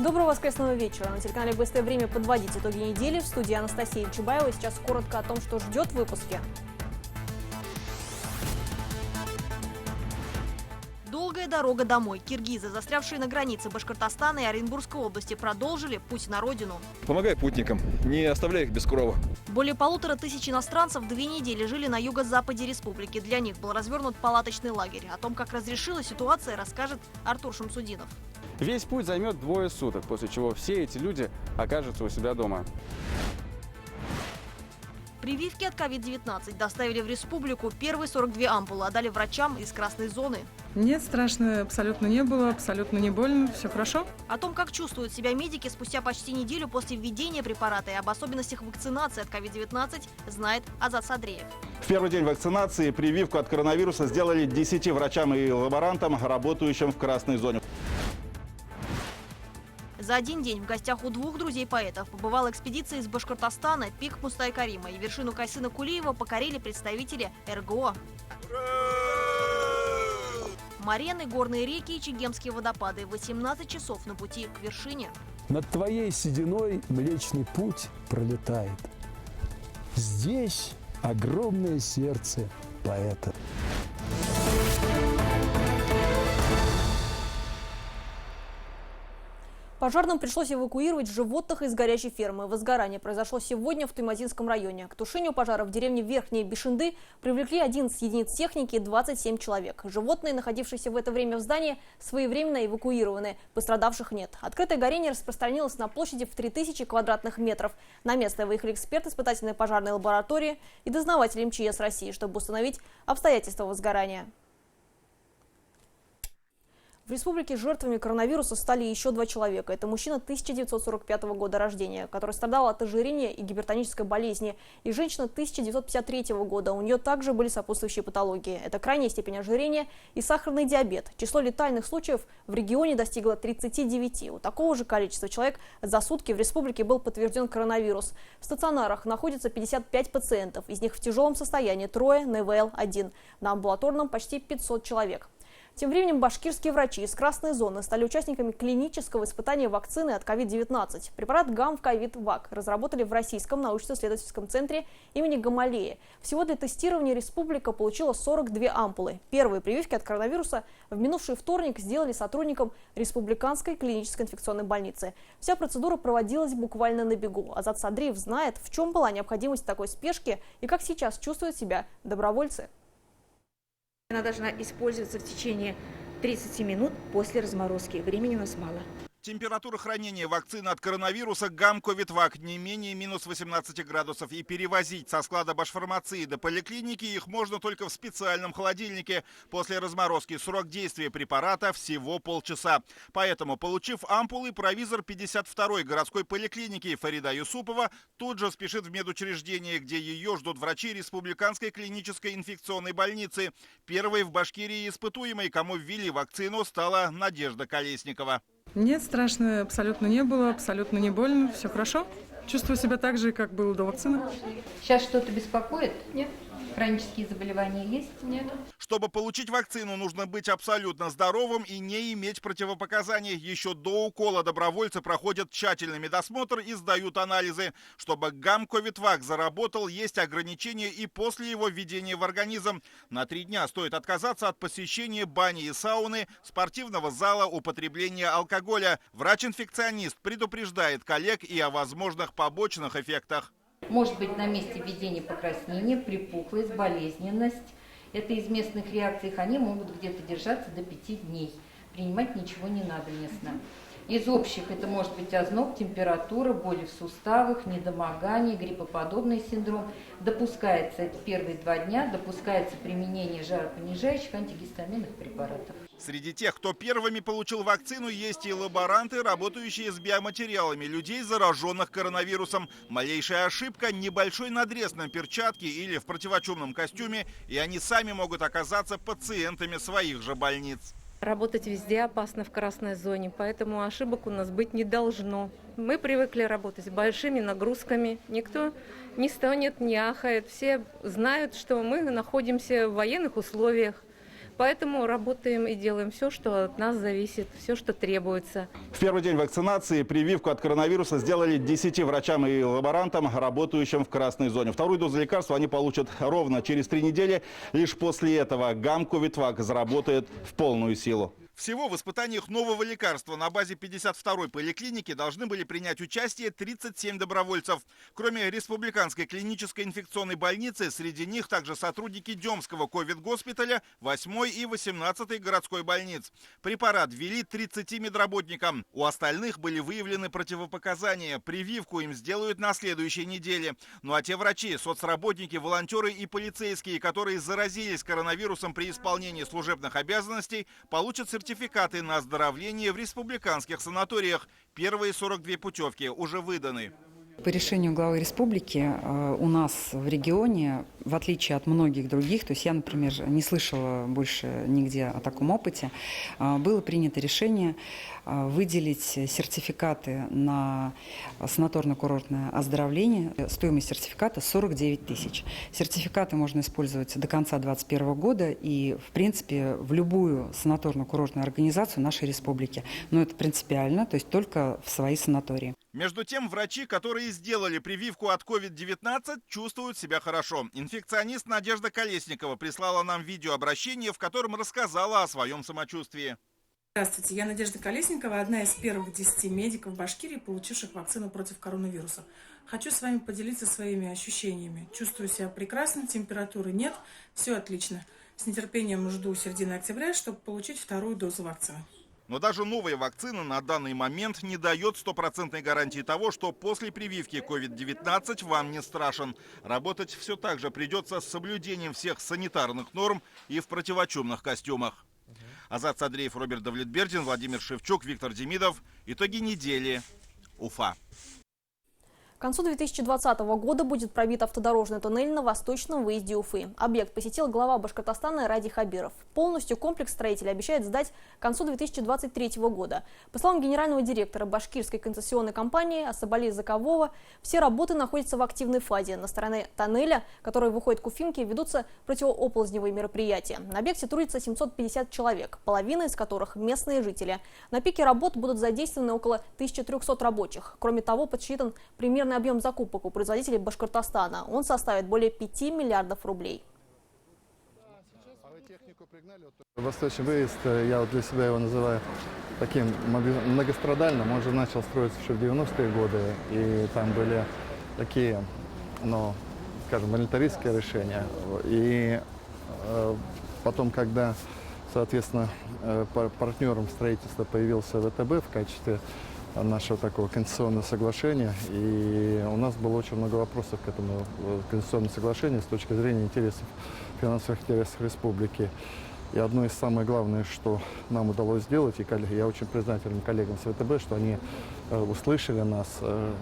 Доброго воскресного вечера. На телеканале «Быстрое время» подводить итоги недели. В студии Анастасия Чубаева. Сейчас коротко о том, что ждет в выпуске. Долгая дорога домой. Киргизы, застрявшие на границе Башкортостана и Оренбургской области, продолжили путь на родину. Помогай путникам, не оставляй их без крова. Более 1500 иностранцев 2 недели жили на юго-западе республики. Для них был развернут палаточный лагерь. О том, как разрешилась ситуация, расскажет Артур Шамсудинов. Весь путь займет 2 суток, после чего все эти люди окажутся у себя дома. Прививки от COVID-19 доставили в республику. Первые 42 ампулы отдали врачам из красной зоны. Нет, страшно абсолютно не было, абсолютно не больно, все хорошо. О том, как чувствуют себя медики спустя почти неделю после введения препарата и об особенностях вакцинации от COVID-19, знает Азат Садреев. В первый день вакцинации прививку от коронавируса сделали 10 врачам и лаборантам, работающим в красной зоне. За один день в гостях у 2 друзей поэтов побывала экспедиция из Башкортостана. Пик Мустай-Карима и вершину Кайсына-Кулиева покорили представители РГО. Марены, горные реки и Чегемские водопады. 18 часов на пути к вершине. Над твоей сединой Млечный Путь пролетает. Здесь огромное сердце поэта. Пожарным пришлось эвакуировать животных из горящей фермы. Возгорание произошло сегодня в Туймазинском районе. К тушению пожара в деревне Верхние Бишинды привлекли 11 единиц техники и 27 человек. Животные, находившиеся в это время в здании, своевременно эвакуированы. Пострадавших нет. Открытое горение распространилось на площади в 3000 квадратных метров. На место выехали эксперты испытательной пожарной лаборатории и дознаватели МЧС России, чтобы установить обстоятельства возгорания. В республике жертвами коронавируса стали еще 2 человека. Это мужчина 1945 года рождения, который страдал от ожирения и гипертонической болезни, и женщина 1953 года. У нее также были сопутствующие патологии. Это крайняя степень ожирения и сахарный диабет. Число летальных случаев в регионе достигло 39. У такого же количества человек за сутки в республике был подтвержден коронавирус. В стационарах находится 55 пациентов, из них в тяжелом состоянии 3, НВЛ-1. На амбулаторном почти 500 человек. Тем временем башкирские врачи из красной зоны стали участниками клинического испытания вакцины от COVID-19. Препарат ГАМВ-КОВИД-ВАК разработали в Российском научно-исследовательском центре имени Гамалеи. Всего для тестирования республика получила 42 ампулы. Первые прививки от коронавируса в минувший вторник сделали сотрудникам Республиканской клинической инфекционной больницы. Вся процедура проводилась буквально на бегу. Азат Садреев знает, в чем была необходимость такой спешки и как сейчас чувствуют себя добровольцы. Она должна использоваться в течение 30 минут после разморозки. Времени у нас мало. Температура хранения вакцины от коронавируса ГАМ-КОВИД-ВАК не менее минус 18 градусов. И перевозить со склада Башфармации до поликлиники их можно только в специальном холодильнике. После разморозки срок действия препарата всего полчаса. Поэтому, получив ампулы, провизор 52-й городской поликлиники Фарида Юсупова тут же спешит в медучреждение, где ее ждут врачи Республиканской клинической инфекционной больницы. Первой в Башкирии испытуемой, кому ввели вакцину, стала Надежда Колесникова. Нет, страшно абсолютно не было, абсолютно не больно, все хорошо. Чувствую себя так же, как было до вакцины. Сейчас что-то беспокоит? Нет. Хронические заболевания есть? Нет. Чтобы получить вакцину, нужно быть абсолютно здоровым и не иметь противопоказаний. Еще до укола добровольцы проходят тщательный медосмотр и сдают анализы. Чтобы ГАМ-КОВИД-ВАК заработал, есть ограничения и после его введения в организм. На 3 дня стоит отказаться от посещения бани и сауны, спортивного зала, употребления алкоголя. Врач-инфекционист предупреждает коллег и о возможных побочных эффектах. Может быть на месте введения покраснения, припухлость, болезненность. Это из местных реакций, они могут где-то держаться до 5 дней. Принимать ничего не надо местно. Из общих это может быть озноб, температура, боли в суставах, недомогание, гриппоподобный синдром. Допускается это первые 2 дня, допускается применение жаропонижающих антигистаминных препаратов. Среди тех, кто первыми получил вакцину, есть и лаборанты, работающие с биоматериалами людей, зараженных коронавирусом. Малейшая ошибка, небольшой надрез на перчатке или в противочумном костюме, и они сами могут оказаться пациентами своих же больниц. Работать везде опасно в красной зоне, поэтому ошибок у нас быть не должно. Мы привыкли работать с большими нагрузками, никто не стонет, не ахает. Все знают, что мы находимся в военных условиях. Поэтому работаем и делаем все, что от нас зависит, все, что требуется. В первый день вакцинации прививку от коронавируса сделали 10 врачам и лаборантам, работающим в красной зоне. Вторую дозу лекарства они получат ровно через 3 недели. Лишь после этого Гамковитвак заработает в полную силу. Всего в испытаниях нового лекарства на базе 52-й поликлиники должны были принять участие 37 добровольцев. Кроме Республиканской клинической инфекционной больницы, среди них также сотрудники Демского ковид-госпиталя, 8-й и 18-й городской больниц. Препарат ввели 30 медработникам. У остальных были выявлены противопоказания. Прививку им сделают на следующей неделе. Ну а те врачи, соцработники, волонтеры и полицейские, которые заразились коронавирусом при исполнении служебных обязанностей, получат сертификаты на оздоровление в республиканских санаториях. Первые 42 путевки уже выданы. По решению главы республики у нас в регионе, в отличие от многих других, то есть я, например, не слышала больше нигде о таком опыте, было принято решение выделить сертификаты на санаторно-курортное оздоровление. Стоимость сертификата 49 тысяч. Сертификаты можно использовать до конца 2021 года и, в принципе, в любую санаторно-курортную организацию нашей республики. Но это принципиально, то есть только в свои санатории. Между тем, врачи, которые сделали прививку от COVID-19, чувствуют себя хорошо. Инфекционист Надежда Колесникова прислала нам видеообращение, в котором рассказала о своем самочувствии. Здравствуйте, я Надежда Колесникова, одна из первых 10 медиков Башкирии, получивших вакцину против коронавируса. Хочу с вами поделиться своими ощущениями. Чувствую себя прекрасно, температуры нет, все отлично. С нетерпением жду середины октября, чтобы получить вторую дозу вакцины. Но даже новая вакцина на данный момент не дает стопроцентной гарантии того, что после прививки COVID-19 вам не страшен. Работать все так же придется с соблюдением всех санитарных норм и в противочумных костюмах. Азат Садреев, Роберт Давлетбердин, Владимир Шевчук, Виктор Демидов. Итоги недели. Уфа. К концу 2020 года будет пробит автодорожный туннель на восточном выезде Уфы. Объект посетил глава Башкортостана Ради Хабиров. Полностью комплекс строители обещают сдать к концу 2023 года. По словам генерального директора башкирской концессионной компании Асабали Закового, все работы находятся в активной фазе. На стороне тоннеля, который выходит к Уфимке, ведутся противооползневые мероприятия. На объекте трудится 750 человек, половина из которых местные жители. На пике работ будут задействованы около 1300 рабочих. Кроме того, подсчитан примерно объем закупок у производителей Башкортостана. Он составит более 5 миллиардов рублей. Восточный выезд, я вот для себя его называю таким многострадальным. Он же начал строиться еще в 90-е годы, и там были такие, ну, скажем, волонтаристские решения. И потом, когда, соответственно, партнером строительства появился ВТБ в качестве нашего такого конституционного соглашения, и у нас было очень много вопросов к этому конституционному соглашению с точки зрения интересов, финансовых интересов республики. И одно из самых главных, что нам удалось сделать, и я очень признателен коллегам с ВТБ, что они услышали нас,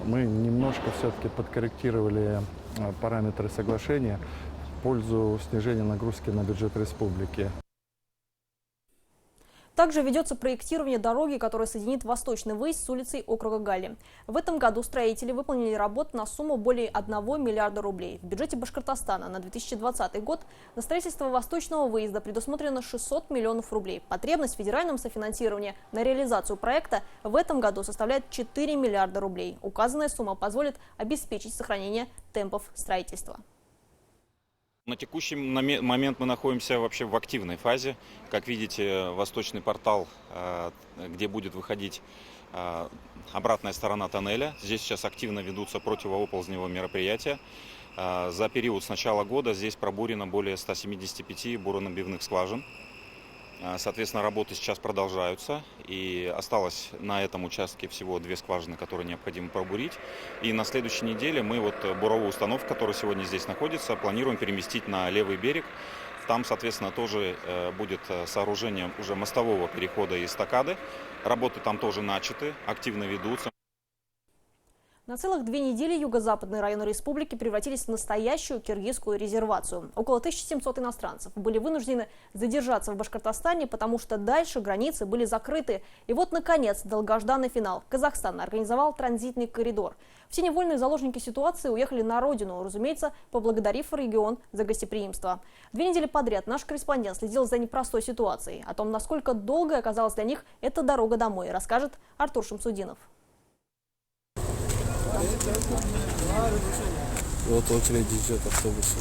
мы немножко все-таки подкорректировали параметры соглашения в пользу снижения нагрузки на бюджет республики. Также ведется проектирование дороги, которая соединит восточный выезд с улицей округа Гали. В этом году строители выполнили работу на сумму более 1 миллиарда рублей. В бюджете Башкортостана на 2020 год на строительство восточного выезда предусмотрено 600 миллионов рублей. Потребность в федеральном софинансировании на реализацию проекта в этом году составляет 4 миллиарда рублей. Указанная сумма позволит обеспечить сохранение темпов строительства. На текущий момент мы находимся вообще в активной фазе. Как видите, восточный портал, где будет выходить обратная сторона тоннеля. Здесь сейчас активно ведутся противооползневые мероприятия. За период с начала года здесь пробурено более 175 буронабивных скважин. Соответственно, работы сейчас продолжаются, и осталось на этом участке всего 2 скважины, которые необходимо пробурить. И на следующей неделе мы буровую установку, которая сегодня здесь находится, планируем переместить на левый берег. Там, соответственно, тоже будет сооружение уже мостового перехода и эстакады. Работы там тоже начаты, активно ведутся. На целых 2 недели юго-западные районы республики превратились в настоящую киргизскую резервацию. Около 1700 иностранцев были вынуждены задержаться в Башкортостане, потому что дальше границы были закрыты. И вот, наконец, долгожданный финал. Казахстан организовал транзитный коридор. Все невольные заложники ситуации уехали на родину, разумеется, поблагодарив регион за гостеприимство. 2 недели подряд наш корреспондент следил за непростой ситуацией. О том, насколько долгой оказалась для них эта дорога домой, расскажет Артур Шамсудинов. Вот очередь идет автобус.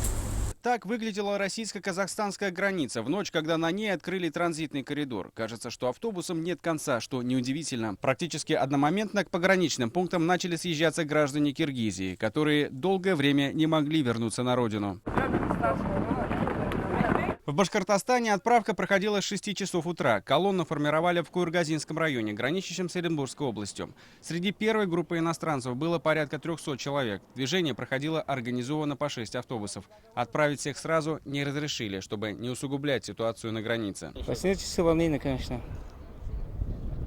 Так выглядела российско-казахстанская граница в ночь, когда на ней открыли транзитный коридор. Кажется, что автобусам нет конца, что неудивительно. Практически одномоментно к пограничным пунктам начали съезжаться граждане Киргизии, которые долгое время не могли вернуться на родину. В Башкортостане отправка проходила с 6 часов утра. Колонну формировали в Куйургазинском районе, граничащем с Оренбургской областью. Среди первой группы иностранцев было порядка 300 человек. Движение проходило организованно по 6 автобусов. Отправить всех сразу не разрешили, чтобы не усугублять ситуацию на границе. Все волнение, конечно.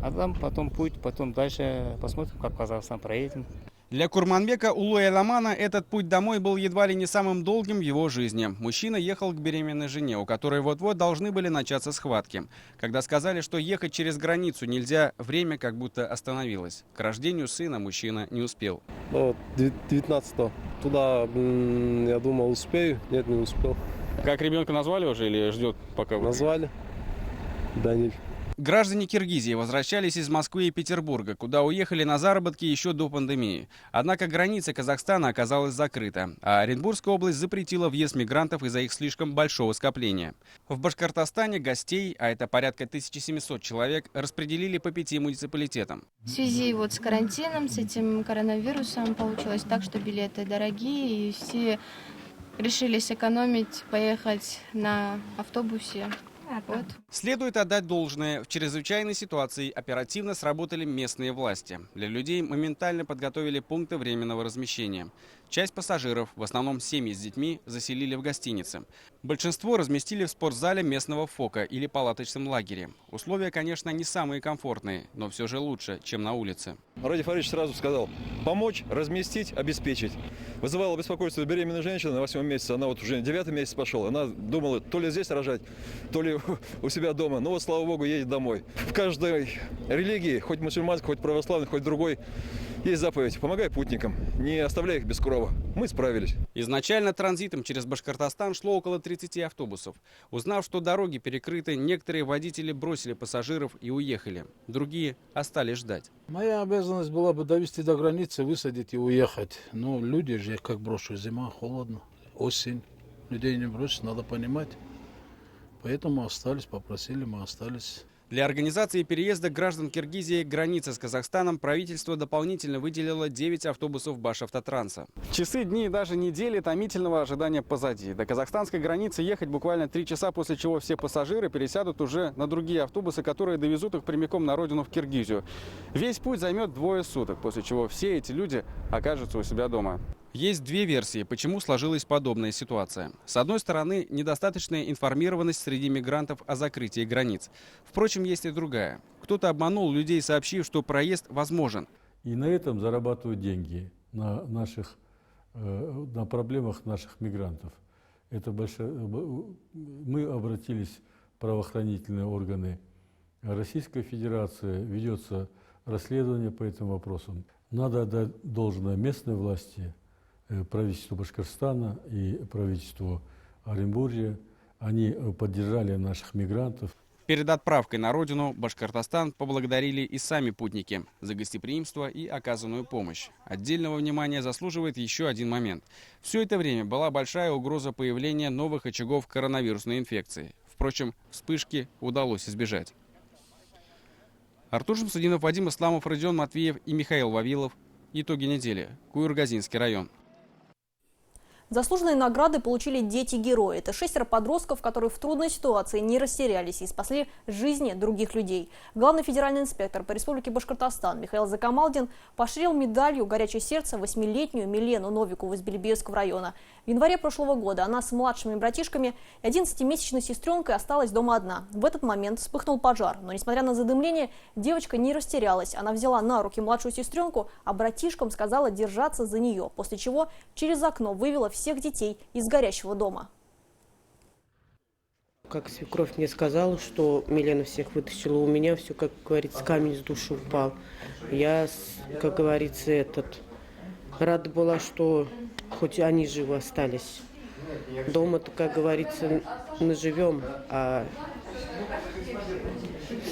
А там потом путь, потом дальше посмотрим, как Казахстан проедем. Для Курманбека Улуэламана этот путь домой был едва ли не самым долгим в его жизни. Мужчина ехал к беременной жене, у которой вот-вот должны были начаться схватки. Когда сказали, что ехать через границу нельзя, время как будто остановилось. К рождению сына мужчина не успел. 19-го. Туда, я думал, успею. Нет, не успел. Как ребенка назвали уже или ждет пока? Назвали. Даниль. Граждане Киргизии возвращались из Москвы и Петербурга, куда уехали на заработки еще до пандемии. Однако граница Казахстана оказалась закрыта, а Оренбургская область запретила въезд мигрантов из-за их слишком большого скопления. В Башкортостане гостей, а это порядка 1700 человек, распределили по 5 муниципалитетам. В связи с карантином, с этим коронавирусом получилось так, что билеты дорогие, и все решили сэкономить, поехать на автобусе. Вот. Следует отдать должное. В чрезвычайной ситуации оперативно сработали местные власти. Для людей моментально подготовили пункты временного размещения. Часть пассажиров, в основном семьи с детьми, заселили в гостиницы. Большинство разместили в спортзале местного ФОКа или палаточном лагере. Условия, конечно, не самые комфортные, но все же лучше, чем на улице. Ради Фаридович сразу сказал: помочь, разместить, обеспечить. Вызывало беспокойство беременная женщина на 8 месяце. Она вот уже 9 месяц пошел. Она думала, то ли здесь рожать, то ли у себя дома. Но вот, слава богу, едет домой. В каждой религии, хоть мусульманской, хоть православной, хоть другой, есть заповедь: помогай путникам, не оставляй их без крова. Мы справились. Изначально транзитом через Башкортостан шло около 30 автобусов. Узнав, что дороги перекрыты, некоторые водители бросили пассажиров и уехали. Другие остались ждать. Моя обязанность была бы довести до границы, высадить и уехать. Но люди же, как брошу, зима, холодно, осень. Людей не бросить, надо понимать. Поэтому остались, попросили, мы остались. Для организации переезда граждан Киргизии к границе с Казахстаном правительство дополнительно выделило 9 автобусов Башавтотранса. Часы, дни и даже недели томительного ожидания позади. До казахстанской границы ехать буквально 3 часа, после чего все пассажиры пересядут уже на другие автобусы, которые довезут их прямиком на родину в Киргизию. Весь путь займет 2 суток, после чего все эти люди окажутся у себя дома. Есть 2 версии, почему сложилась подобная ситуация. С одной стороны, недостаточная информированность среди мигрантов о закрытии границ. Впрочем, есть и другая. Кто-то обманул людей, сообщив, что проезд возможен. И на этом зарабатывают деньги, на проблемах наших мигрантов. Это Мы обратились в правоохранительные органы Российской Федерации, ведется расследование по этим вопросам. Надо отдать должное местной власти, правительству Башкортостана и правительству Оренбуржья. Они поддержали наших мигрантов. Перед отправкой на родину Башкортостан поблагодарили и сами путники за гостеприимство и оказанную помощь. Отдельного внимания заслуживает еще один момент. Все это время была большая угроза появления новых очагов коронавирусной инфекции. Впрочем, вспышки удалось избежать. Артур Шамсудинов, Вадим Исламов, Родион Матвеев и Михаил Вавилов. Итоги недели. Куйургазинский район. Заслуженные награды получили дети-герои. Это 6 подростков, которые в трудной ситуации не растерялись и спасли жизни других людей. Главный федеральный инспектор по республике Башкортостан Михаил Закамалдин поощрил медалью «Горячее сердце» 8-летнюю Милену Новикову из Белебеевского района. В январе прошлого года она с младшими братишками и 11-месячной сестренкой осталась дома одна. В этот момент вспыхнул пожар, но несмотря на задымление, девочка не растерялась. Она взяла на руки младшую сестренку, а братишкам сказала держаться за нее, после чего через окно вывела всех детей из горящего дома. Как свекровь мне сказала, что Милена всех вытащила, у меня все, как говорится, камень с души упал. Я, как говорится, рада была, что хоть они живы остались. Дома-то, как говорится, мы живем, а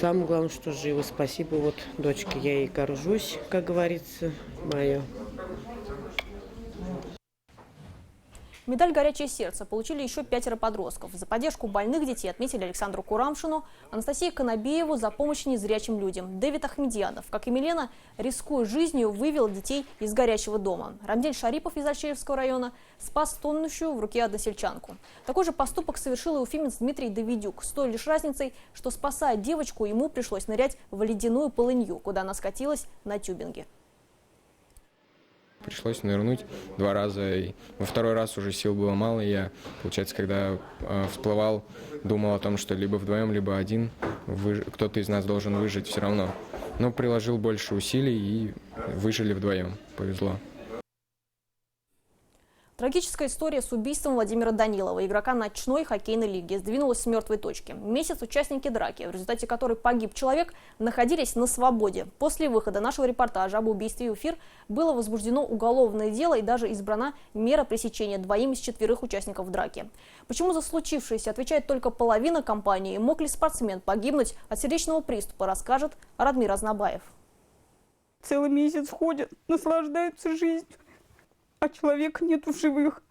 самое главное, что живы. Спасибо вот дочке, я ей горжусь, как говорится, моя. Медаль «Горячее сердце» получили еще 5 подростков. За поддержку больных детей отметили Александру Курамшину, Анастасию Конобееву за помощь незрячим людям. Дэвид Ахмедьянов, как и Милена, рискуя жизнью, вывел детей из горящего дома. Рамдель Шарипов из Альшеевского района спас тонущую в руке односельчанку. Такой же поступок совершил и уфимец Дмитрий Давидюк. С той лишь разницей, что, спасая девочку, ему пришлось нырять в ледяную полынью, куда она скатилась на тюбинге. Пришлось нырнуть 2 раза, и во 2-й раз уже сил было мало, и я, получается, когда всплывал, думал о том, что либо вдвоем, либо один, кто-то из нас должен выжить все равно. Но приложил больше усилий и выжили вдвоем, повезло. Трагическая история с убийством Владимира Данилова, игрока ночной хоккейной лиги, сдвинулась с мертвой точки. Месяц участники драки, в результате которой погиб человек, находились на свободе. После выхода нашего репортажа об убийстве в эфир было возбуждено уголовное дело и даже избрана мера пресечения 2 из 4 участников драки. Почему за случившееся отвечает только половина компании? Мог ли спортсмен погибнуть от сердечного приступа, расскажет Радмир Азнабаев. Целый месяц ходят, наслаждаются жизнью. А человека нету в живых.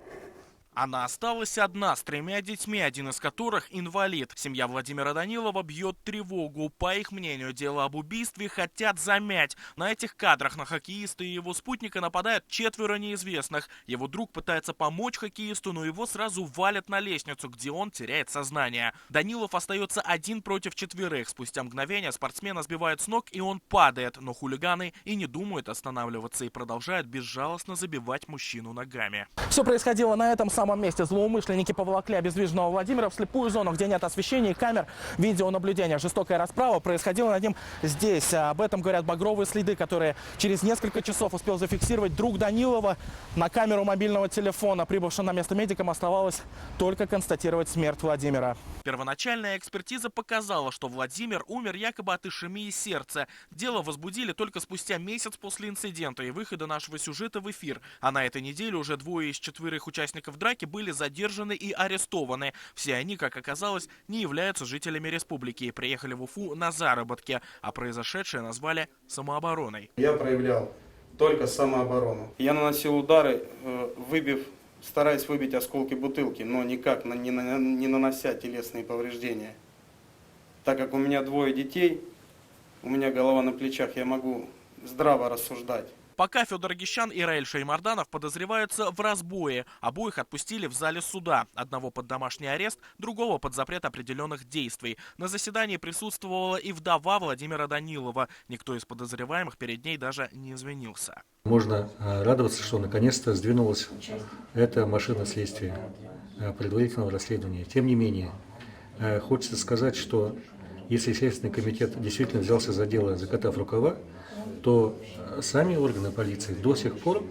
Она осталась одна с 3 детьми, один из которых инвалид. Семья Владимира Данилова бьет тревогу. По их мнению, дело об убийстве хотят замять. На этих кадрах на хоккеиста и его спутника нападают 4 неизвестных. Его друг пытается помочь хоккеисту, но его сразу валят на лестницу, где он теряет сознание. Данилов остается 1 против 4. Спустя мгновение спортсмена сбивают с ног, и он падает. Но хулиганы и не думают останавливаться и продолжают безжалостно забивать мужчину ногами. Все происходило на этом самом месте. Злоумышленники поволокли обездвиженного Владимира в слепую зону, где нет освещения и камер видеонаблюдения. Жестокая расправа происходила над ним здесь. Об этом говорят багровые следы, которые через несколько часов успел зафиксировать друг Данилова на камеру мобильного телефона. Прибывшим на место медикам оставалось только констатировать смерть Владимира. Первоначальная экспертиза показала, что Владимир умер якобы от ишемии сердца. Дело возбудили только спустя месяц после инцидента и выхода нашего сюжета в эфир. А на этой неделе уже 2 из 4 участников драки были задержаны и арестованы. Все они, как оказалось, не являются жителями республики и приехали в Уфу на заработки, а произошедшее назвали самообороной. Я проявлял только самооборону. Я наносил удары, стараясь выбить осколки бутылки, но никак не нанося телесные повреждения. Так как у меня 2 детей, у меня голова на плечах, я могу здраво рассуждать. Пока Федор Гищан и Раиль Шеймарданов подозреваются в разбое. Обоих отпустили в зале суда. Одного под домашний арест, другого под запрет определенных действий. На заседании присутствовала и вдова Владимира Данилова. Никто из подозреваемых перед ней даже не извинился. Можно радоваться, что наконец-то сдвинулась эта машина следствия предварительного расследования. Тем не менее, хочется сказать, что если Следственный комитет действительно взялся за дело, закатав рукава, то сами органы полиции до сих пор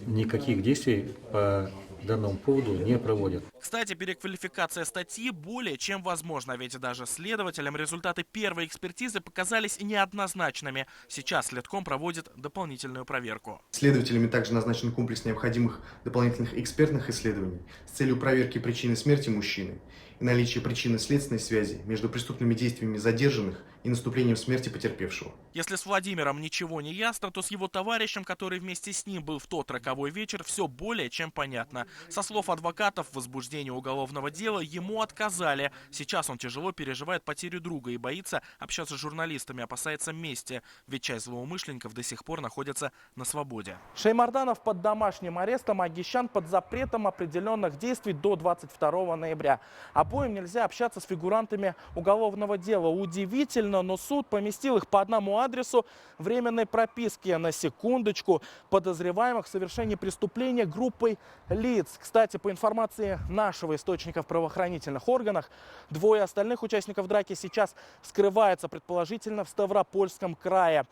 никаких действий по данному поводу не проводят. Кстати, переквалификация статьи более чем возможна, ведь даже следователям результаты первой экспертизы показались неоднозначными. Сейчас следком проводит дополнительную проверку. Следователями также назначен комплекс необходимых дополнительных экспертных исследований с целью проверки причины смерти мужчины и наличия причинно-следственной связи между преступными действиями задержанных и и наступлением смерти потерпевшего. Если с Владимиром ничего не ясно, то с его товарищем, который вместе с ним был в тот роковой вечер, все более чем понятно. Со слов адвокатов, в возбуждении уголовного дела ему отказали. Сейчас он тяжело переживает потерю друга и боится общаться с журналистами, опасается мести, ведь часть злоумышленников до сих пор находится на свободе. Шеймарданов под домашним арестом, а Гищан под запретом определенных действий до 22 ноября. Обоим нельзя общаться с фигурантами уголовного дела. Удивительно, но суд поместил их по одному адресу временной прописки. На секундочку, подозреваемых в совершении преступления группой лиц. Кстати, по информации нашего источника в правоохранительных органах, двое остальных участников драки сейчас скрываются, предположительно, в Ставропольском крае.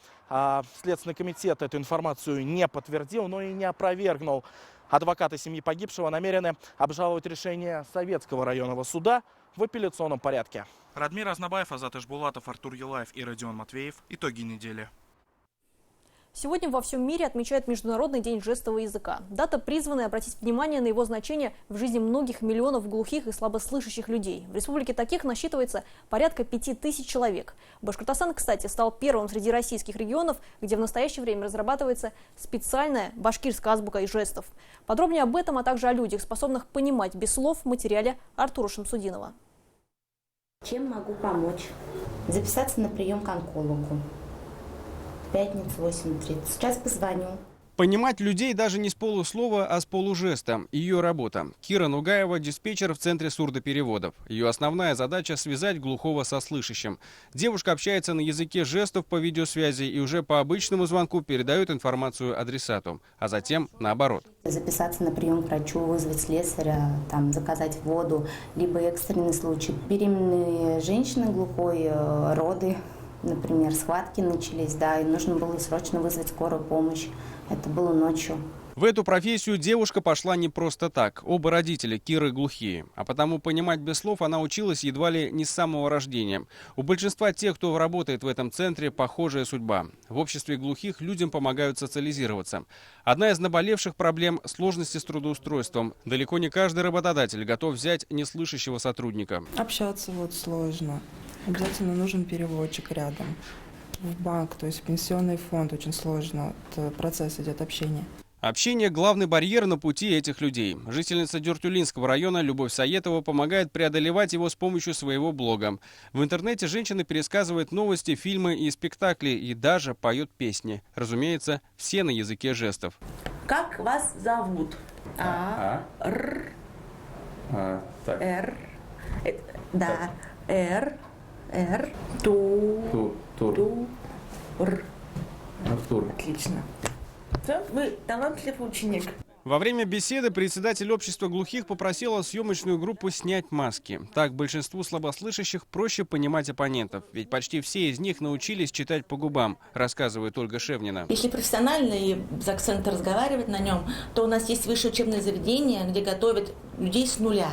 Следственный комитет эту информацию не подтвердил, но и не опровергнул. Адвокаты семьи погибшего намерены обжаловать решение Советского районного суда в апелляционном порядке. Радмир Азнабаев, Азат Ишбулатов, Артур Юлаев и Родион Матвеев. Итоги недели. Сегодня во всем мире отмечают Международный день жестового языка. Дата призвана обратить внимание на его значение в жизни многих миллионов глухих и слабослышащих людей. В республике таких насчитывается порядка 5000 человек. Башкортостан, кстати, стал первым среди российских регионов, где в настоящее время разрабатывается специальная башкирская азбука и жестов. Подробнее об этом, а также о людях, способных понимать без слов, в материале Артура Шамсудинова. Чем могу помочь? Записаться на прием к онкологу. Пятница, 8:30. Сейчас позвоню. Понимать людей даже не с полуслова, а с полужеста. Ее работа. Кира Нугаева – диспетчер в Центре сурдопереводов. Ее основная задача – связать глухого со слышащим. Девушка общается на языке жестов по видеосвязи и уже по обычному звонку передает информацию адресату. А затем наоборот. Записаться на прием к врачу, вызвать слесаря, заказать воду, либо экстренный случай. Беременные женщины глухой, роды. Например, схватки начались, и нужно было срочно вызвать скорую помощь. Это было ночью. В эту профессию девушка пошла не просто так. Оба родителя Киры глухие. А потому понимать без слов она училась едва ли не с самого рождения. У большинства тех, кто работает в этом центре, похожая судьба. В обществе глухих людям помогают социализироваться. Одна из наболевших проблем – сложности с трудоустройством. Далеко не каждый работодатель готов взять неслышащего сотрудника. Общаться сложно. Обязательно нужен переводчик рядом. В банк, то есть в пенсионный фонд очень сложно. Процесс идет общения. Общение – главный барьер на пути этих людей. Жительница Дюртюлинского района Любовь Саетова помогает преодолевать его с помощью своего блога. В интернете женщина пересказывает новости, фильмы и спектакли и даже поет песни. Разумеется, все на языке жестов. Как вас зовут? Р. Р. Да. Р. Р. Р. Артур. Отлично. Вы талантливый ученик. Во время беседы председатель общества глухих попросила съемочную группу снять маски. Так большинству слабослышащих проще понимать оппонентов, ведь почти все из них научились читать по губам, рассказывает Ольга Шевнина. Если профессионально и с акцентом разговаривать на нем, то у нас есть высшее учебное заведение, где готовят людей с нуля.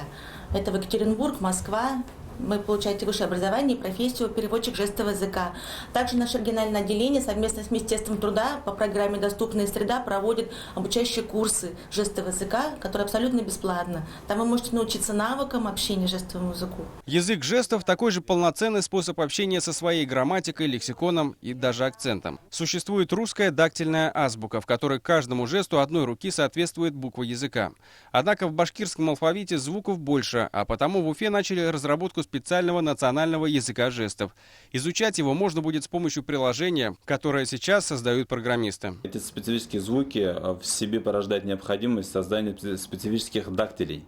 Это Екатеринбург, Москва. Вы получаете высшее образование и профессию переводчик жестового языка. Также наше региональное отделение совместно с Министерством труда по программе «Доступная среда» проводит обучающие курсы жестового языка, которые абсолютно бесплатно. Там вы можете научиться навыкам общения жестовому языку. Язык жестов – такой же полноценный способ общения со своей грамматикой, лексиконом и даже акцентом. Существует русская дактильная азбука, в которой каждому жесту одной руки соответствует буква языка. Однако в башкирском алфавите звуков больше, а потому в Уфе начали разработку специального национального языка жестов. Изучать его можно будет с помощью приложения, которое сейчас создают программисты. Эти специфические звуки в себе порождают необходимость создания специфических дактилей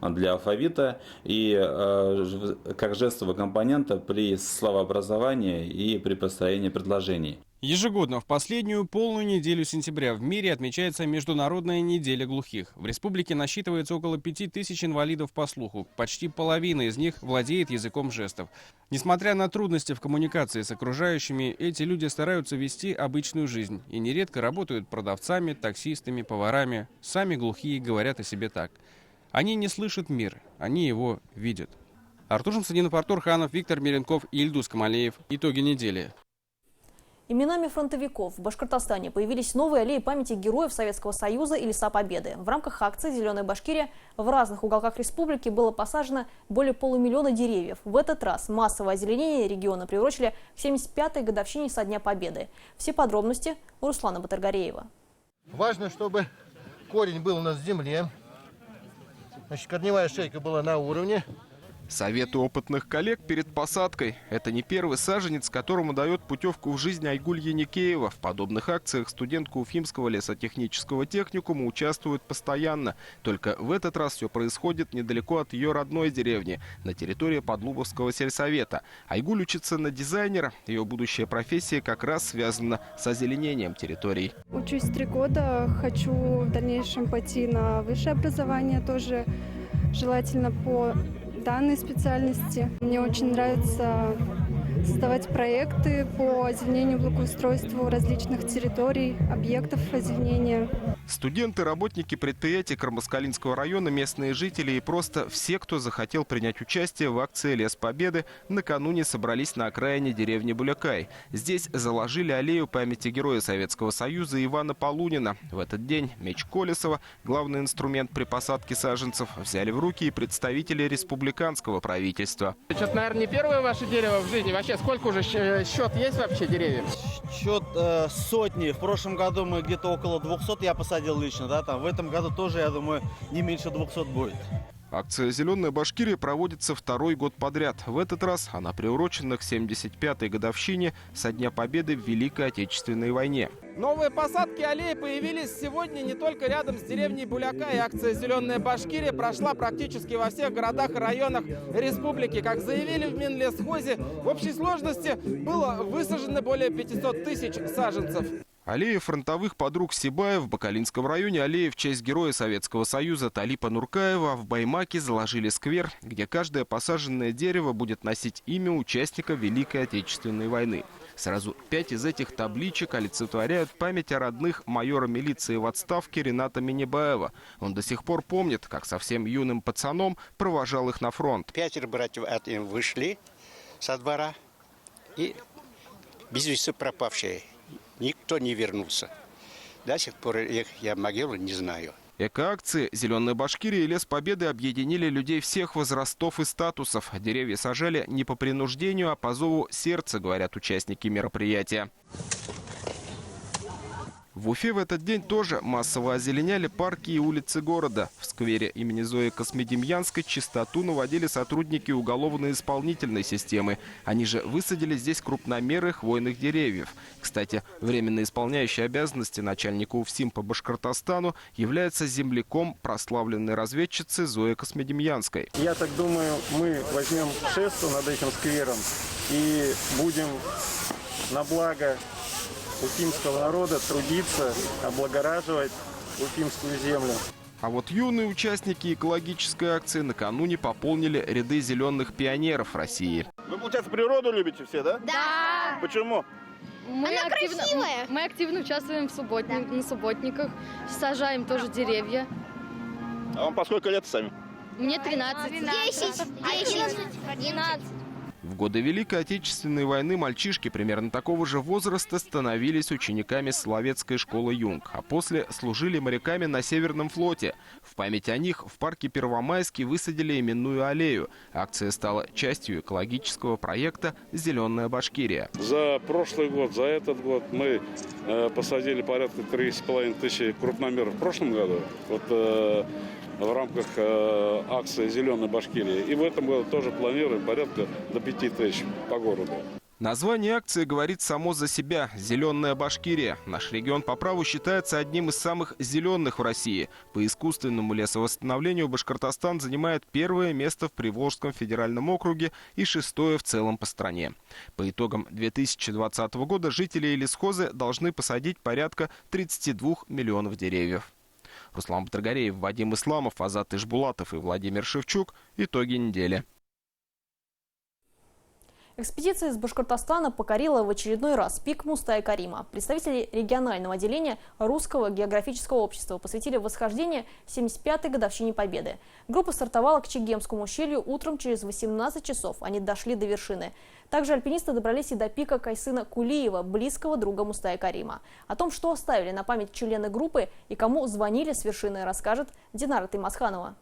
для алфавита и как жестового компонента при словообразовании и при построении предложений. Ежегодно в последнюю полную неделю сентября в мире отмечается Международная неделя глухих. В республике насчитывается около 5000 инвалидов по слуху. Почти половина из них владеет языком жестов. Несмотря на трудности в коммуникации с окружающими, эти люди стараются вести обычную жизнь и нередко работают продавцами, таксистами, поварами. Сами глухие говорят о себе так. Они не слышат мир, они его видят. Артур Шамсудинов, Артур Ханов, Виктор Меренков и Ильдус Камалеев. Итоги недели. Именами фронтовиков в Башкортостане появились новые аллеи памяти героев Советского Союза и Леса Победы. В рамках акции «Зеленая Башкирия» в разных уголках республики было посажено более полумиллиона деревьев. В этот раз массовое озеленение региона приурочили к 75-й годовщине со Дня Победы. Все подробности у Руслана Батыргареева. Важно, чтобы корень был у нас в земле, значит, корневая шейка была на уровне. Советы опытных коллег перед посадкой. Это не первый саженец, которому дает путевку в жизнь Айгуль Еникеева. В подобных акциях студентка Уфимского лесотехнического техникума участвует постоянно. Только в этот раз все происходит недалеко от ее родной деревни, на территории Подлубовского сельсовета. Айгуль учится на дизайнера. Ее будущая профессия как раз связана с озеленением территорий. Учусь 3 года. Хочу в дальнейшем пойти на высшее образование тоже, желательно по данной специальности. Мне очень нравится создавать проекты по озеленению, благоустройству различных территорий, объектов озеленения. Студенты, работники предприятий Кармаскалинского района, местные жители и просто все, кто захотел принять участие в акции «Лес Победы», накануне собрались на окраине деревни Булякай. Здесь заложили аллею памяти героя Советского Союза Ивана Полунина. В этот день меч Колесова, главный инструмент при посадке саженцев, взяли в руки и представители республиканского правительства. Что-то, наверное, не первое ваше дерево в жизни. Вообще, сколько уже счет есть вообще деревьев? Счет сотни. В прошлом году мы где-то около 200 я посадил лично, да, там. В этом году тоже, я думаю, не меньше 200 будет. Акция «Зеленая Башкирия» проводится второй год подряд. В этот раз она приурочена к 75-й годовщине со Дня Победы в Великой Отечественной войне. Новые посадки аллей появились сегодня не только рядом с деревней Булякай. Акция «Зеленая Башкирия» прошла практически во всех городах и районах республики. Как заявили в Минлесхозе, в общей сложности было высажено более 500 тысяч саженцев. Аллея фронтовых подруг Сибая в Бакалинском районе, аллея в честь героя Советского Союза Талипа Нуркаева. В Баймаке заложили сквер, где каждое посаженное дерево будет носить имя участника Великой Отечественной войны. Сразу 5 из этих табличек олицетворяют память о родных майора милиции в отставке Рената Минебаева. Он до сих пор помнит, как совсем юным пацаном провожал их на фронт. 5 братьев вышли со двора и без вести пропавшие. Никто не вернулся. До сих пор я могилу не знаю. Экоакции «Зеленая Башкирия» и «Лес Победы» объединили людей всех возрастов и статусов. Деревья сажали не по принуждению, а по зову сердца, говорят участники мероприятия. В Уфе в этот день тоже массово озеленяли парки и улицы города. В сквере имени Зои Космодемьянской чистоту наводили сотрудники уголовно-исполнительной системы. Они же высадили здесь крупномеры хвойных деревьев. Кстати, временно исполняющий обязанности начальника УФСИН по Башкортостану является земляком прославленной разведчицы Зои Космодемьянской. Я так думаю, мы возьмем шефство над этим сквером и будем на благо уфимского народа трудиться, облагораживать уфимскую землю. А вот юные участники экологической акции накануне пополнили ряды зеленых пионеров России. Вы, получается, природу любите все, да? Да. Почему? Мы активно участвуем на субботниках, сажаем тоже деревья. А вам по сколько лет сами? Мне 13. 10. 11. В годы Великой Отечественной войны мальчишки примерно такого же возраста становились учениками Соловецкой школы «Юнг», а после служили моряками на Северном флоте. В память о них в парке Первомайский высадили именную аллею. Акция стала частью экологического проекта «Зеленая Башкирия». За прошлый год, за этот год мы посадили порядка 3,5 тысячи крупномеров в прошлом году. В рамках акции «Зеленая Башкирия». И в этом году тоже планируем порядка до 5 тысяч по городу. Название акции говорит само за себя – «Зеленая Башкирия». Наш регион по праву считается одним из самых зеленых в России. По искусственному лесовосстановлению Башкортостан занимает 1-е место в Приволжском федеральном округе и 6-е в целом по стране. По итогам 2020 года жители и лесхозы должны посадить порядка 32 миллионов деревьев. Руслан Батыргареев, Вадим Исламов, Азат Ишбулатов и Владимир Шевчук. Итоги недели. Экспедиция из Башкортостана покорила в очередной раз пик Мустая Карима. Представители регионального отделения Русского географического общества посвятили восхождение 75-й годовщине Победы. Группа стартовала к Чегемскому ущелью утром через 18 часов. Они дошли до вершины. Также альпинисты добрались и до пика Кайсына Кулиева, близкого друга Мустая Карима. О том, что оставили на память члены группы и кому звонили с вершины, расскажет Динара Таймасханова.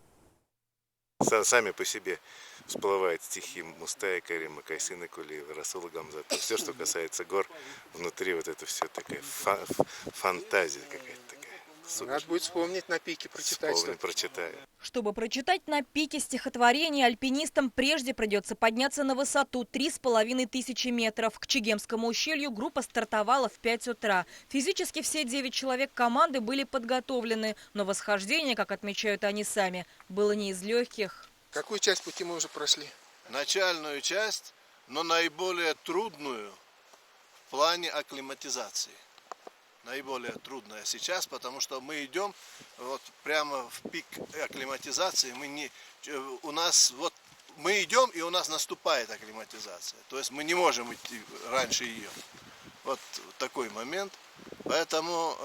Сами по себе всплывают стихи Мустая Карима, Кайсына Кулиева, Расула Гамзата. Все, что касается гор, внутри вот это все такая фантазия какая-то такая. Супер. Надо будет вспомнить на пике, прочитать. Вспомню, прочитаю. Чтобы прочитать на пике стихотворение, альпинистам прежде придется подняться на высоту 3500 метров. К Чегемскому ущелью группа стартовала в 5 утра. Физически все 9 человек команды были подготовлены, но восхождение, как отмечают они сами, было не из легких. Какую часть пути мы уже прошли? Начальную часть, но наиболее трудную в плане акклиматизации. Наиболее трудная сейчас, потому что мы идем вот прямо в пик акклиматизации. Мы идем, и у нас наступает акклиматизация. То есть мы не можем идти раньше ее. Вот такой момент. Поэтому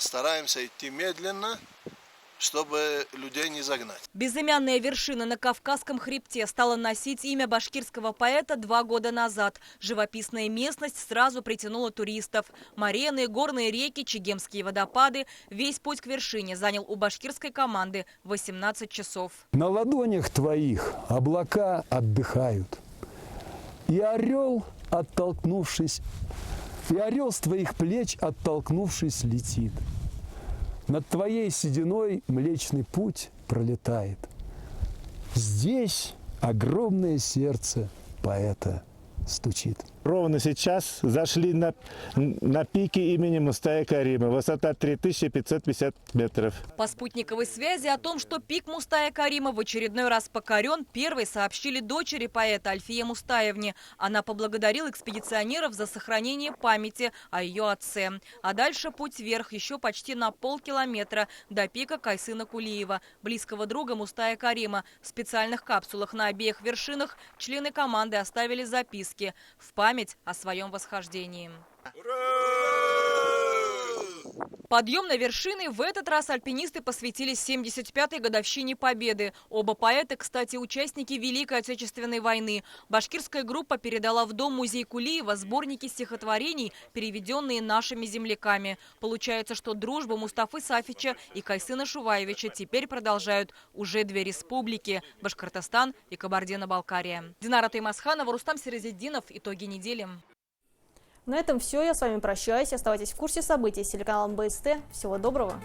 стараемся идти медленно, чтобы людей не загнать. Безымянная вершина на Кавказском хребте стала носить имя башкирского поэта 2 года назад. Живописная местность сразу притянула туристов. Марены, горные реки, чегемские водопады. Весь путь к вершине занял у башкирской команды 18 часов. На ладонях твоих облака отдыхают. И орел, оттолкнувшись, и орел с твоих плеч, оттолкнувшись, летит. Над твоей сединой Млечный Путь пролетает. Здесь огромное сердце поэта стучит. Ровно сейчас зашли на пике имени Мустая Карима. Высота 3550 метров. По спутниковой связи о том, что пик Мустая Карима в очередной раз покорен, первой сообщили дочери поэта Альфие Мустаевне. Она поблагодарила экспедиционеров за сохранение памяти о ее отце. А дальше путь вверх еще почти на полкилометра до пика Кайсына Кулиева, близкого друга Мустая Карима. В специальных капсулах на обеих вершинах члены команды оставили записки в память о своем восхождении. Подъем на вершины в этот раз альпинисты посвятили 75-й годовщине Победы. Оба поэта, кстати, участники Великой Отечественной войны. Башкирская группа передала в Дом-музей Кулиева сборники стихотворений, переведенные нашими земляками. Получается, что дружбу Мустафы Сафича и Кайсына Шуваевича теперь продолжают уже 2 республики – Башкортостан и Кабардино-Балкария. Динара Таймасханова, Рустам Сиразетдинов. Итоги недели. На этом все. Я с вами прощаюсь. Оставайтесь в курсе событий с телеканалом БСТ. Всего доброго.